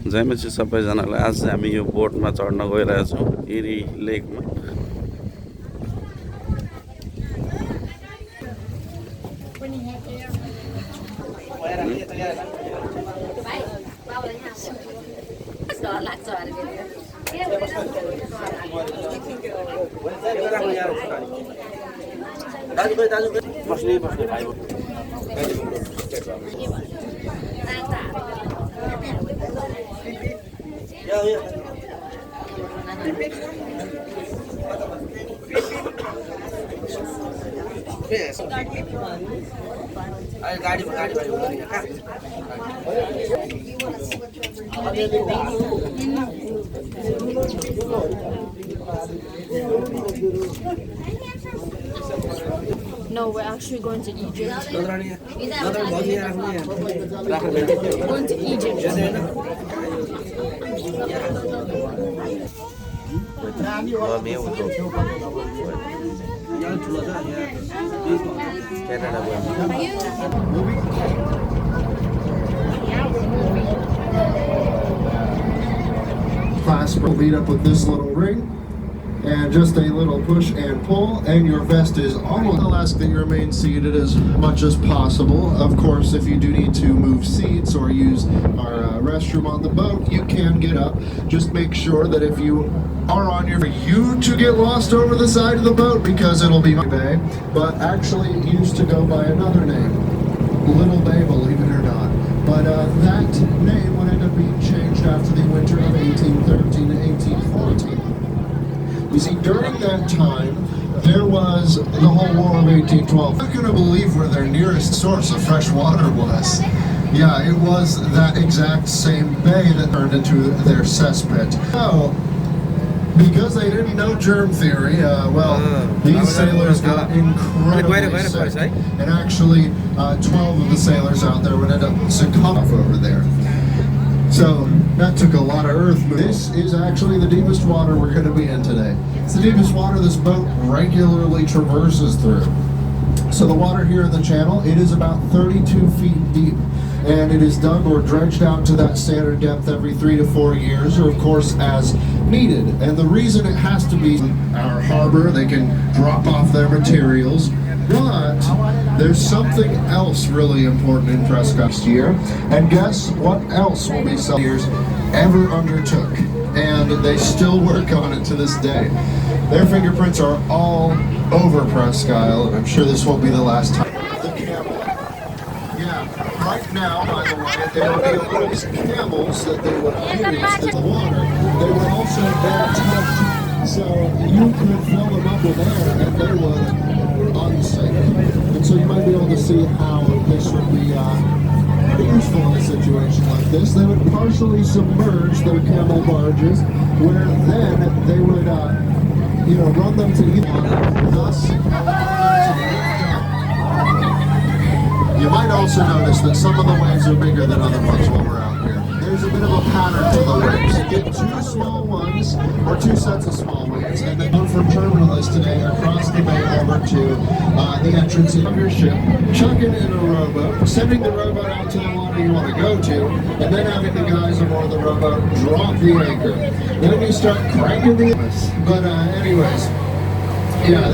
जयमसी सबैजनालाई आज चाहिँ हामी यो बोटमा चढ्न गइरहेछौँ eri लेकमा। No, we're actually going to Egypt. Going to Egypt. Clasp will lead up with this little ring and just a little push and pull, and your vest is almost. I'll ask that you remain seated as much as possible. Of course, if you do need to move seats or use our restroom on the boat, you can get up. Just make sure that if you are on your, for you to get lost over the side of the boat, because it'll be Bay, but actually it used to go by another name, Little Bay, believe it or not. But that name would end up being changed after the winter of 1813 to 1814. You see, during that time, there was the whole War of 1812. I'm not going to believe where their nearest source of fresh water was. Yeah, it was that exact same bay that turned into their cesspit. So, because they didn't know germ theory, these sailors got incredibly sick. And actually, 12 of the sailors out there would end up succumbing over there. So that took a lot of earth. This is actually the deepest water we're going to be in today. It's the deepest water this boat regularly traverses through. So the water here in the channel, it is about 32 feet deep, and it is dug or dredged out to that standard depth every 3 to 4 years, or of course as needed. And the reason it has to be our harbor, they can drop off their materials, but there's something else really important in Prescott this year. And guess what else will be some years ever undertook? And they still work on it to this day. Their fingerprints are all over Presque Isle, and I'm sure this won't be the last time. The camel. Yeah, right now, by the way, there will be all these camels that they would use in the water. They were also air tight, so you could fill them up with air and they would unsafe. And so you might be able to see how this would be pretty useful in a situation like this. They would partially submerge their camel barges, where then they would run them to either, thus you might also notice that some of the waves are bigger than other ones while we're out here. There's a bit of a pattern to the waves. You get two small ones, or two sets of small waves, and then go from terminal today across the bay over to the entrance of your ship, chucking in a rowboat, sending the rowboat out to the water you want to go to, and then having the guys aboard the rowboat drop the anchor. Then you start cranking the... But anyways, yeah,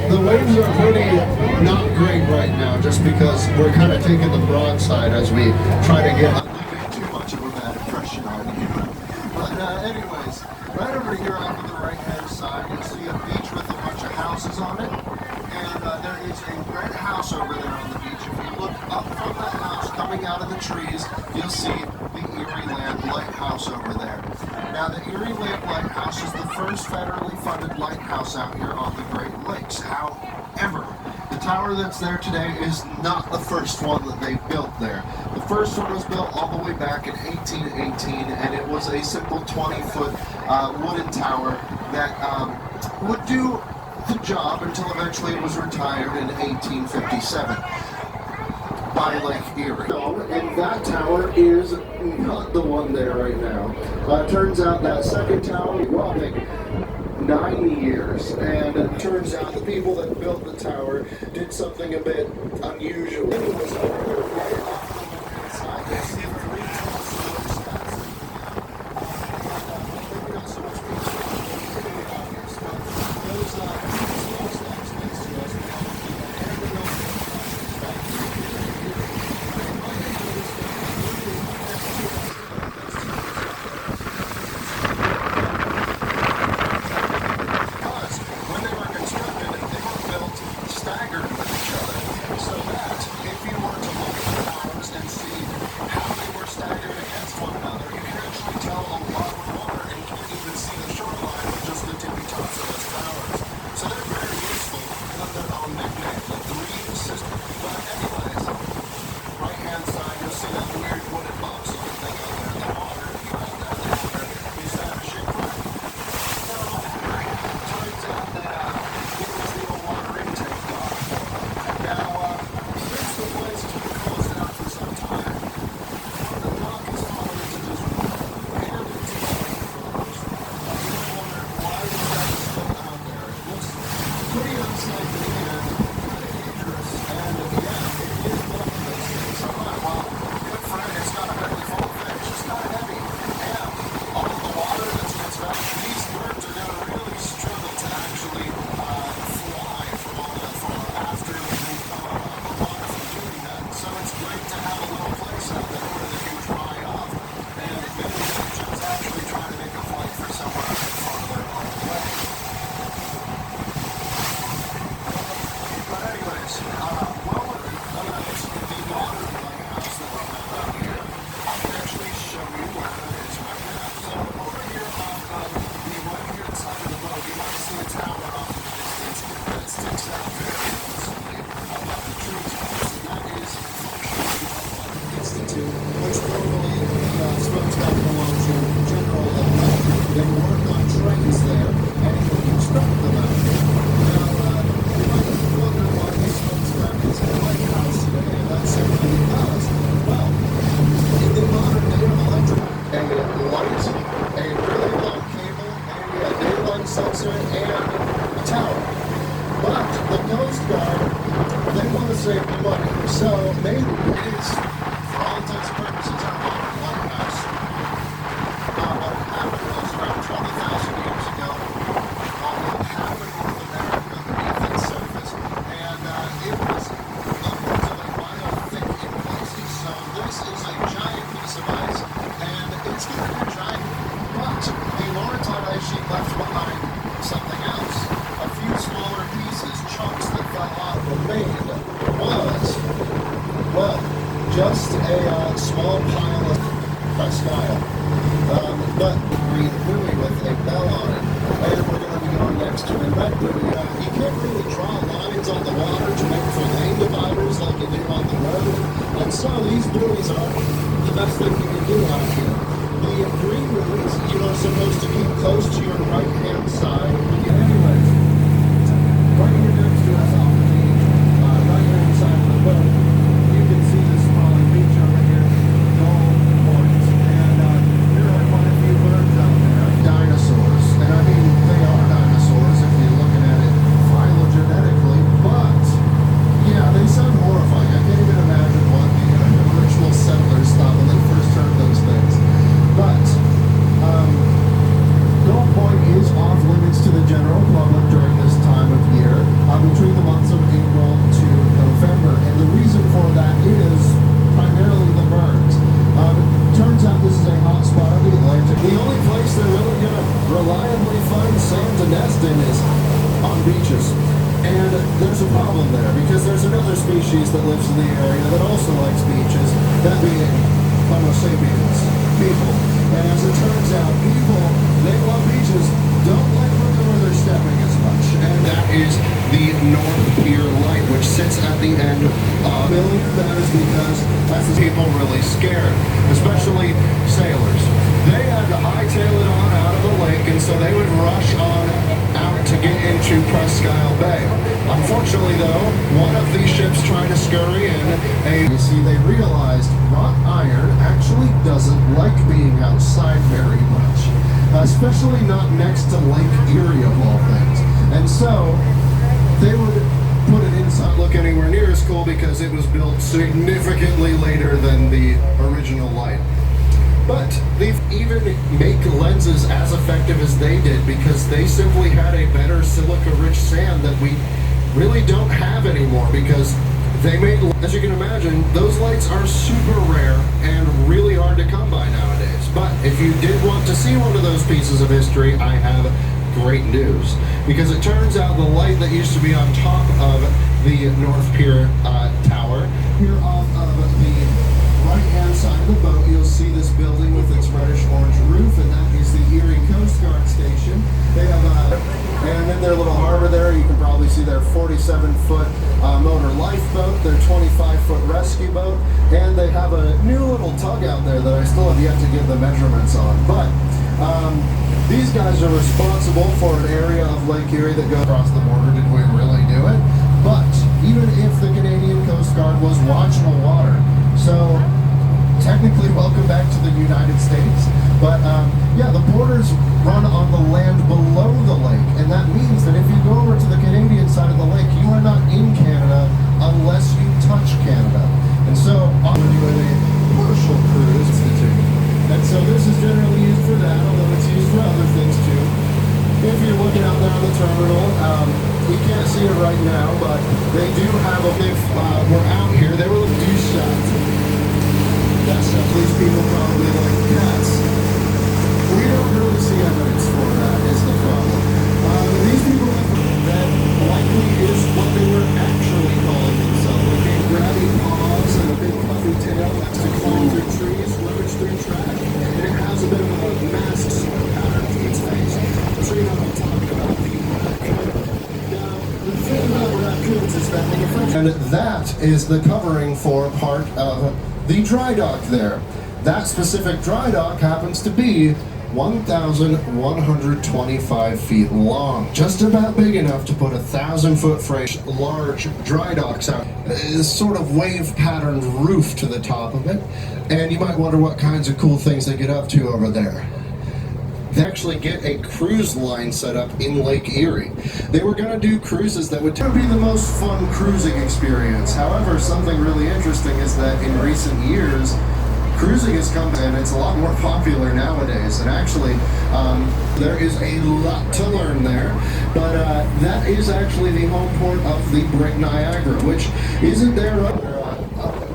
the waves are pretty not great right now, just because we're kind of taking the broadside as we try to get too much of a bad impression on you. But anyways, right over here off of the right-hand side, you'll see a beach with a bunch of houses on it, and there is a red house over there on the beach. If you look up from that house, coming out of the trees, you'll see the Erie Land Lighthouse over there. Now, the Erie Land Lighthouse is the first federally funded lighthouse out here on the Great Lakes. However, the tower that's there today is not the first one that they built there. The first one was built all the way back in 1818, and it was a simple 20-foot wooden tower that would do the job until eventually it was retired in 1857. By Lake Erie. And that tower is not the one there right now. Turns out that second tower was whopping 9 years, and it turns out the people that built the tower did something a bit unusual. It was over right off the inside. You see three tall silver steps. rescue crew tried, but the Laurentide ice sheet left behind something else. A few smaller pieces, chunks that fell off, remained was, well, just a small pile of Presque Isle. But green buoy with a bell on it. And we're going to be going next to a red buoy. You can't really draw lines on the water to make for lane dividers like you do on the road. And so these buoys are the best thing you can do out here. The green buoys, you are supposed to keep close to your right-hand side. Anyways, right here next to us on the right-hand side of the boat, you can see the sprawling beach over here, Gold Point. And there are quite a few birds out there. Dinosaurs. And I mean, they are dinosaurs if you're looking at it phylogenetically, but yeah, they sound horrifying. I can't even imagine what the original settlers thought when they first heard those things. But Gold Point is off limits to the general public during this time of year, between the months of April to November. And the reason for that is primarily the birds. Turns out this is a hot spot of the Atlantic. The only place they're really going to reliably find sand to nest in is on beaches. And there's a problem there, because there's another species that lives in the area that also likes beaches, that being Homo sapiens, people. And as it turns out, people, they love beaches, don't like looking where they're stepping as much. And that is the North Pier Light, which sits at the end of the building. That is because that's the people really scared, especially sailors. They had to hightail it on out of the lake, and so they would rush on out to get into Presque Isle Bay. Unfortunately, though, one of these ships tried to scurry in. You see, they realized wrought iron actually doesn't like being outside very much, especially not next to Lake Erie of all things. And so they would put it inside. Look anywhere near as cool because it was built significantly later than the original light. But they even make lenses as effective as they did because they simply had a better silica-rich sand that we really don't have anymore, because they made, as you can imagine, those lights are super rare and really hard to come by nowadays. But if you did want to see one of those pieces of history, I have great news, because it turns out the light that used to be on top of the North Pier Tower, here off of the right-hand side of the boat, you'll see this building with its reddish-orange roof, and that is the Erie Coast Guard Station. They have and in their little harbor there, you can probably see their 47-foot motor lifeboat, their 25-foot rescue boat, and they have a new little tug out there that I still have yet to give the measurements on. But these guys are responsible for an area of Lake Erie that goes across the border. Did we really do it? But even if the Canadian Coast Guard was watching the water, so technically welcome back to the United States. But yeah, the borders run on the land below the lake, and that means that if you go over to the Canadian side of the lake, you are not in Canada unless you touch Canada. And so I'm doing a partial cruise institute. And so this is generally used for that, although it's used for other things too. If you're looking out there on the terminal, you can't see it right now, but they do have a, if we're out here, they will do shots. Yes, these people probably like cats. We don't really see evidence for that, is the problem. These people that likely is what they were actually calling themselves. With big grabby paws and a big puffy tail, likes to climb through trees, rummage through trash, and it has a bit of a masked sort pattern to its face. So you know what I'm talking about. Now, the thing about raccoons is that they are and that is the covering for part of the dry dock there. That specific dry dock happens to be 1,125 feet long, just about big enough to put 1,000-foot freight large dry docks out. This sort of wave patterned roof to the top of it, and you might wonder what kinds of cool things they get up to over there. They actually get a cruise line set up in Lake Erie. They were going to do cruises that would be the most fun cruising experience. However, something really interesting is that in recent years, cruising has come and it's a lot more popular nowadays. And actually, there is a lot to learn there. But that is actually the home port of the Great Niagara, which isn't there up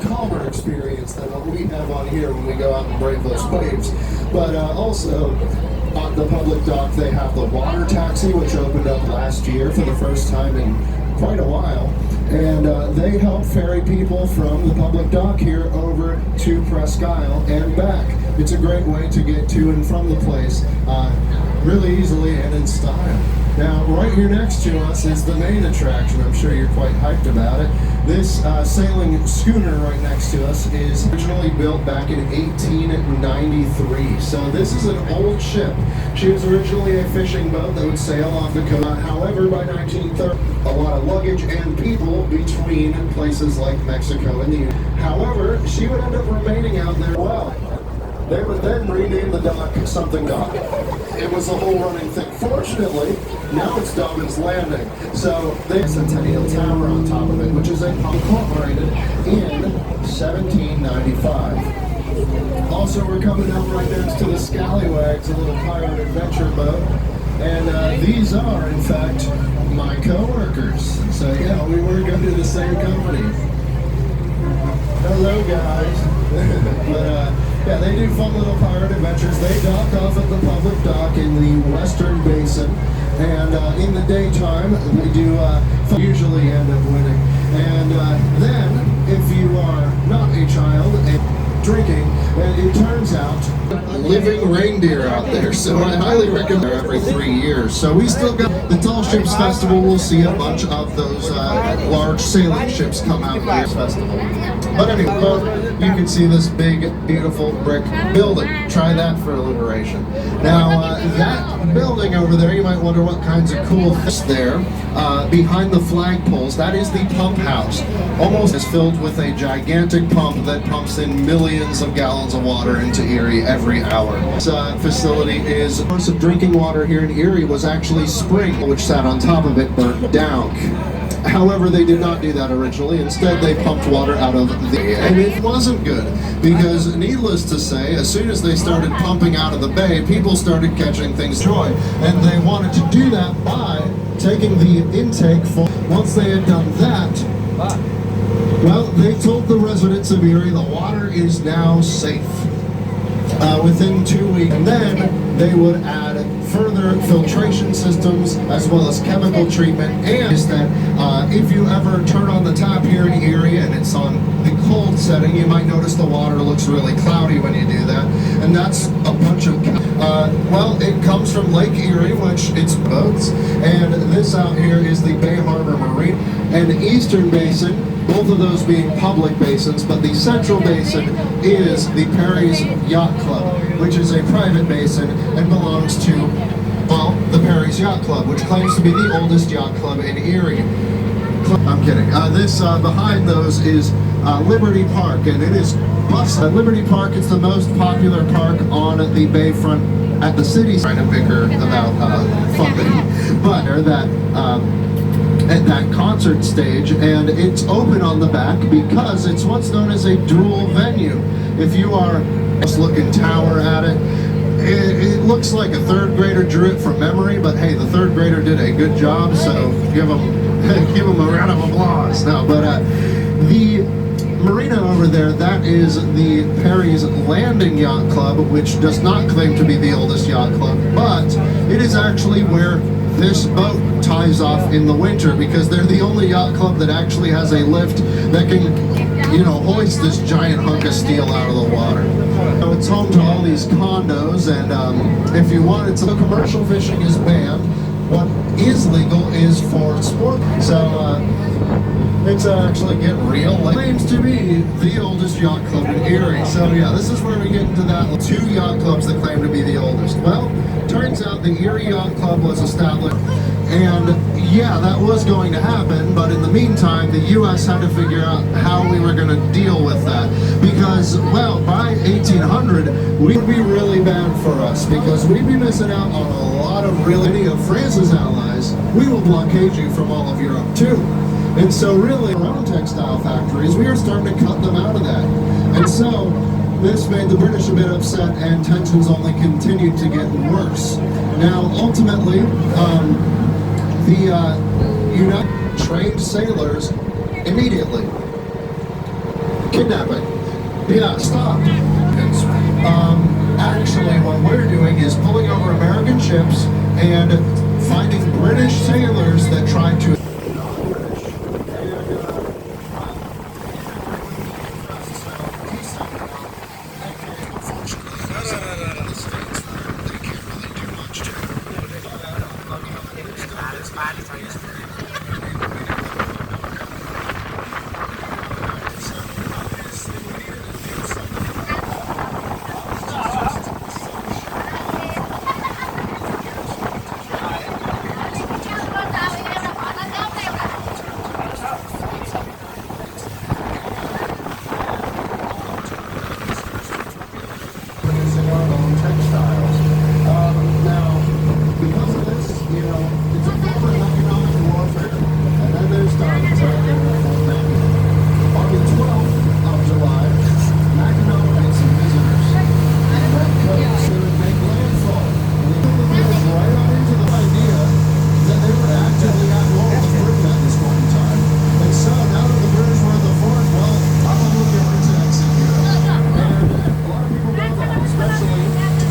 Colbert experience than what we have on here when we go out and brave those waves. But also, on the public dock, they have the water taxi, which opened up last year for the first time in quite a while. And they help ferry people from the public dock here over to Presque Isle and back. It's a great way to get to and from the place really easily and in style. Now, right here next to us is the main attraction. I'm sure you're quite hyped about it. This sailing schooner right next to us is originally built back in 1893. So this is an old ship. She was originally a fishing boat that would sail off the coast. However, by 1930, a lot of luggage and people between places like Mexico and the U.S. However, she would end up remaining out there. Well, they would then rename the dock something dock. It was a whole running thing. Fortunately, now it's Dobbin's Landing. So there's a centennial tower on top of it, which is incorporated in 1795. Also, we're coming out right next to the Scallywags, a little pirate adventure boat. And these are, in fact, my co-workers. So yeah, we work under the same company. Hello, guys. But yeah, they do fun little pirate adventures. They dock off at the public dock in the Western Basin, and in the daytime they do usually end up winning. And then, if you are not a child and drinking, it turns out living reindeer out there. So I highly recommend every 3 years. So we still got the Tall Ships Festival. We'll see a bunch of those large sailing ships come out here festival. But anyway, you can see this big, beautiful brick building. Try that for alliteration. Now, that building over there, you might wonder what kinds of cool things there. Behind the flagpoles, that is the pump house. Almost is filled with a gigantic pump that pumps in millions of gallons of water into Erie every hour. This facility is, the source of drinking water here in Erie was actually spring, which sat on top of it, burnt down. However, they did not do that originally. Instead, they pumped water out of the... And it wasn't good, because needless to say, as soon as they started pumping out of the bay, people started catching things joy. And they wanted to do that by taking the intake full. Once they had done that, well, they told the residents of Erie the water is now safe. Within 2 weeks, and then they would add further filtration systems as well as chemical treatment. And is that if you ever turn on the tap here in Erie and it's on the cold setting, you might notice the water looks really cloudy when you do that, and that's a bunch of well, it comes from Lake Erie, which it's boats, and this out here is the Bay Harbor Marine and Eastern Basin, both of those being public basins, but the Central Basin is the Perry's Yacht Club, which is a private basin and belongs to, well, the Perry's Yacht Club, which claims to be the oldest yacht club in Erie. I'm kidding. This behind those is Liberty Park, and it is Liberty Park. It's the most popular park on the bayfront at the city. Trying to bicker about funding, but that at that concert stage, and it's open on the back because it's what's known as a dual venue. If you are just looking tower at it, it looks like a third grader drew it from memory, but hey, the third grader did a good job, so give them a round of applause. No, but the marina over there, that is the Perry's Landing Yacht Club, which does not claim to be the oldest yacht club, but it is actually where this boat ties off in the winter, because they're the only yacht club that actually has a lift that can, you know, hoist this giant hunk of steel out of the water. So it's home to all these condos, and if you want, it's commercial fishing is banned. What is legal is for sport. So it's actually getting real. It claims to be the oldest yacht club in Erie. So yeah, this is where we get into that. 2 yacht clubs that claim to be the oldest. Well, turns out the Erie Yacht Club was established, and yeah, that was going to happen, but in the meantime, the U.S. had to figure out how we were going to deal with that, because, well, by 1800, we would be really bad for us, because we'd be missing out on a lot of many of France's allies. We will blockade you from all of Europe, too. And so really, our own textile factories, we are starting to cut them out of that. And so, this made the British a bit upset, and tensions only continued to get worse. Now, ultimately, the United trained sailors immediately. Kidnapping. Yeah, stop. Actually, what we're doing is pulling over American ships and finding British sailors that tried to. Producing our own textiles. Now, because of this, you know, it's a form of economic warfare. And then there's diamonds out there in Fort Mackinac. On the 12th of July, Mackinac made some visitors. And that comes to make landfall. And they put the village right on into the idea that they were actively at war with Britain at this point in time. And so, now that the British were at the fort, well, I'm looking for to exit here. And a lot of people know that, especially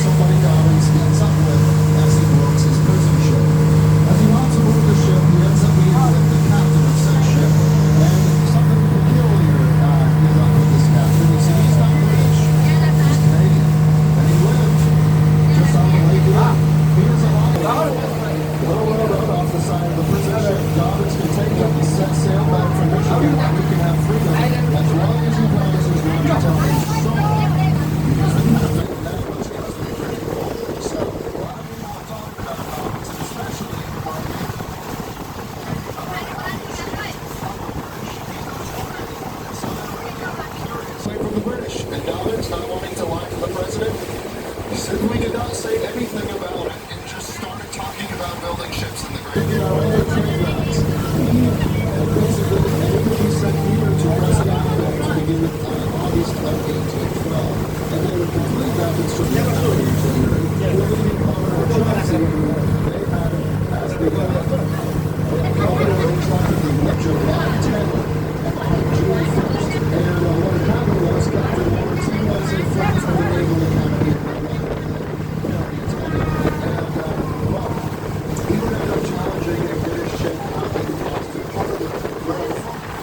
somebody Dobbin speaks up with as he boards his prison ship. As he walks aboard the ship, he ends up meeting with the captain of said ship. And something peculiar is up with this captain. He said he's not British, he's Canadian. And he lived just on the Lake Erie. He is a little railroad off the side of the prison ship. Dobbins can take him and set sail back from Michigan, and we can have freedom as long as he promises not to tell his soul. Because we have to make that much because we pretty cool. So, a lot of people are talking about Dobbins, especially away from the British. And Dobbins, not wanting to lie to the president, simply did not say anything about it and just started talking about building ships in the Great Trade Routes. He sent either to President Adams to begin August of 1812, and they would complete that construction of the William Commodore Johnson. They had as the Commodore in charge of the July 10th and on June 1st. And what happened was Captain Lawrence, he was a friend from the Naval Academy in he would end up challenging a British ship out in the Boston Harbor, where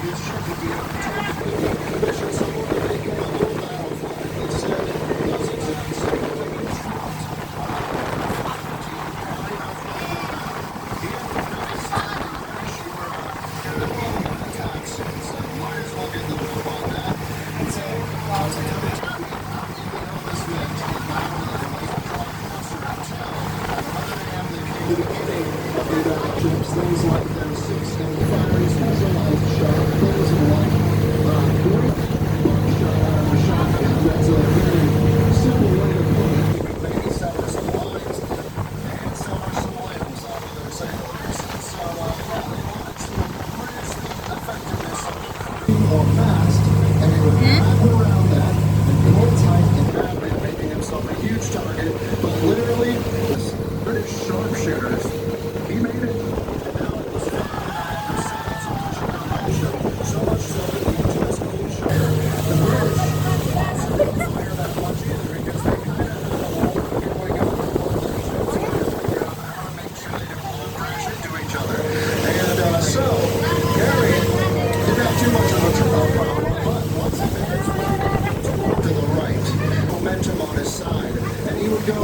his ship would be able to take the commission someone to make him a little battle flag. Instead, those exact same British troops he recognized that the British were deploying attacks, and said, might as well get the move on that. And so, even though this meant a battle that was drawing closer to town, the beginning of the ships, things like their 6-inch batteries, specialized shot, things like great shotgun. That's a very simple way to put it. You could maybe sever some lines and sever some limbs out of their sailors. So, yeah, they wanted to increase the effectiveness of more fast, and they would wrap around that and pull tight and grab it, making himself a huge target. But literally, British sharpshooters, he made it, and now it was 500 pushing on that ship, so much so that he just couldn't share. The British also didn't fire that much either, because they kind of had a hole going up on board their ships, and they figured out how to make sure they didn't all crash into each other. And so, Gary didn't have too much of a problem, but once he made his way to the right, momentum on his side, and he would go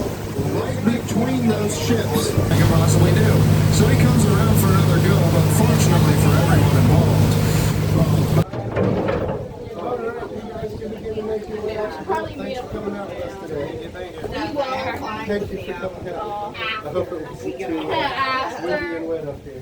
right between those ships. I can possibly do. So he comes around for another go, but fortunately for everyone involved. Thanks for coming out with us today. Thank you for coming out. I hope it was too windy and wet up here.